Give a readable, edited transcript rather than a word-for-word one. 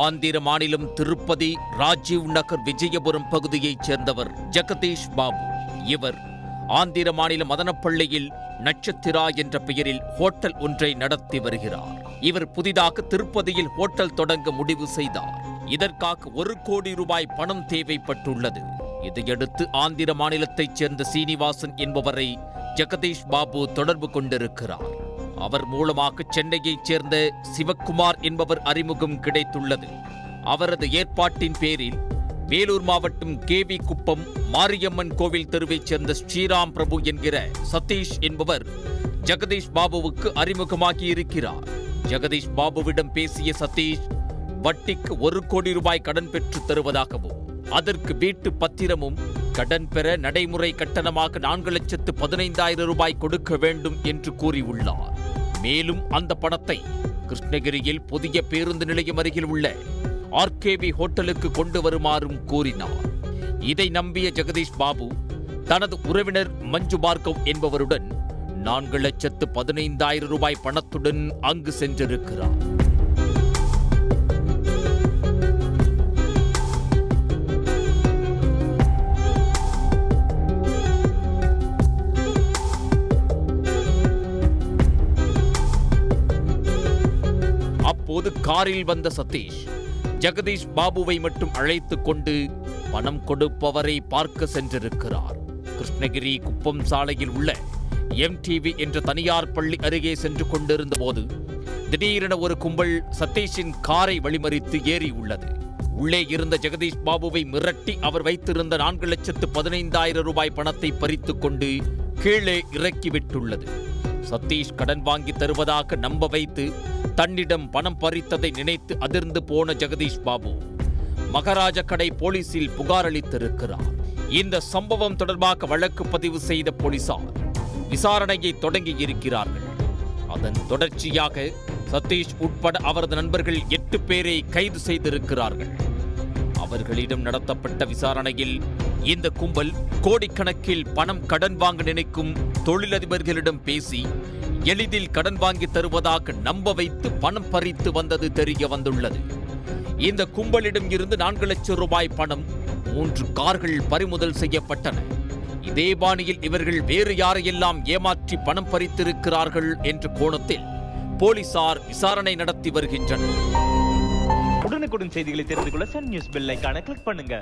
ஆந்திர மாநிலம் திருப்பதி ராஜீவ் நகர் விஜயபுரம் பகுதியைச் சேர்ந்தவர் ஜெகதீஷ் பாபு. இவர் ஆந்திர மாநில மதனப்பள்ளியில் நட்சத்திரா என்ற பெயரில் ஹோட்டல் ஒன்றை நடத்தி வருகிறார். இவர் புதிதாக திருப்பதியில் ஹோட்டல் தொடங்க முடிவு செய்தார். இதற்காக 1 கோடி ரூபாய் பணம் தேவைப்பட்டுள்ளது. இதையடுத்து ஆந்திர மாநிலத்தைச் சேர்ந்த சீனிவாசன் என்பவரை ஜெகதீஷ் பாபு தொடர்பு கொண்டிருக்கிறார். அவர் மூலமாக சென்னையைச் சேர்ந்த சிவக்குமார் என்பவர் அறிமுகம் கிடைத்துள்ளது. அவரது ஏற்பாட்டின் பேரில் வேலூர் மாவட்டம் கேவி குப்பம் மாரியம்மன் கோவில் தெருவைச் சேர்ந்த ஸ்ரீராம் பிரபு என்கிற சதீஷ் என்பவர் ஜெகதீஷ் பாபுவுக்கு அறிமுகமாகி இருக்கிறார். ஜெகதீஷ் பாபுவிடம் பேசிய சதீஷ் வட்டிக்கு 1 கோடி ரூபாய் கடன் பெற்று தருவதாகவும் அதற்கு வீட்டு பத்திரமும் கடன் பெற நடைமுறை கட்டணமாக 4,15,000 ரூபாய் கொடுக்க வேண்டும் என்று கூறியுள்ளார். மேலும் அந்த பணத்தை கிருஷ்ணகிரியில் புதிய பேருந்து நிலையம் அருகில் உள்ள ஆர்கேவி ஹோட்டலுக்கு கொண்டு வருமாறும் கூறினார். இதை நம்பிய ஜெகதீஷ் பாபு தனது உறவினர் மஞ்சு பார்கவ் என்பவருடன் 4,15,000 ரூபாய் பணத்துடன் அங்கு சென்றிருக்கிறார். அப்போது காரில் வந்த சதீஷ் ஜெகதீஷ் பாபுவை மட்டும் அழைத்துக் கொண்டு பணம் கொடுப்பவரை பார்க்க சென்றிருக்கிறார். கிருஷ்ணகிரி குப்பம் சாலையில் உள்ள MTV என்ற தனியார் பள்ளி அருகே சென்று கொண்டிருந்த போது திடீரென ஒரு கும்பல் சதீஷின் காரை வழிமறித்து ஏறியுள்ளது. உள்ளே இருந்த ஜெகதீஷ் பாபுவை மிரட்டி அவர் வைத்திருந்த 4,15,000 ரூபாய் பணத்தை பறித்துக் கொண்டு கீழே இறக்கிவிட்டுள்ளது. சதீஷ் கடன் வாங்கி தருவதாக நம்ப வைத்து தன்னிடம் பணம் பறித்ததை நினைத்து அதிர்ந்து போன ஜெகதீஷ் பாபு மகாராஜா கடை போலீசில் புகார் அளித்திருக்கிறார். இந்த சம்பவம் தொடர்பாக வழக்கு பதிவு செய்த போலீசார் விசாரணையை தொடங்கி இருக்கிறார்கள். அதன் தொடர்ச்சியாக சதீஷ் உட்பட அவரது நண்பர்கள் 8 பேரை கைது செய்திருக்கிறார்கள். அவர்களிடம் நடத்தப்பட்ட விசாரணையில் இந்த கும்பல் கோடிக்கணக்கில் பணம் கடன் வாங்க நினைக்கும் தொழிலதிபர்களிடம் பேசி எளிதில் கடன் வாங்கி தருவதாக நம்ப வைத்து பணம் பறித்து வந்தது தெரிய வந்துள்ளது. இந்த கும்பலிடம் இருந்து 4 லட்சம் ரூபாய் பணம், 3 கார்கள் பறிமுதல் செய்யப்பட்டன. இதே பாணியில் இவர்கள் வேறு யாரையெல்லாம் ஏமாற்றி பணம் பறித்திருக்கிறார்கள் என்ற கோணத்தில் போலீசார் விசாரணை நடத்தி வருகின்றனர். உடனுக்குடன் செய்திகளை தெரிந்து கொள்ள சன் நியூஸ் பெல் ஐகானை கிளிக் பண்ணுங்க.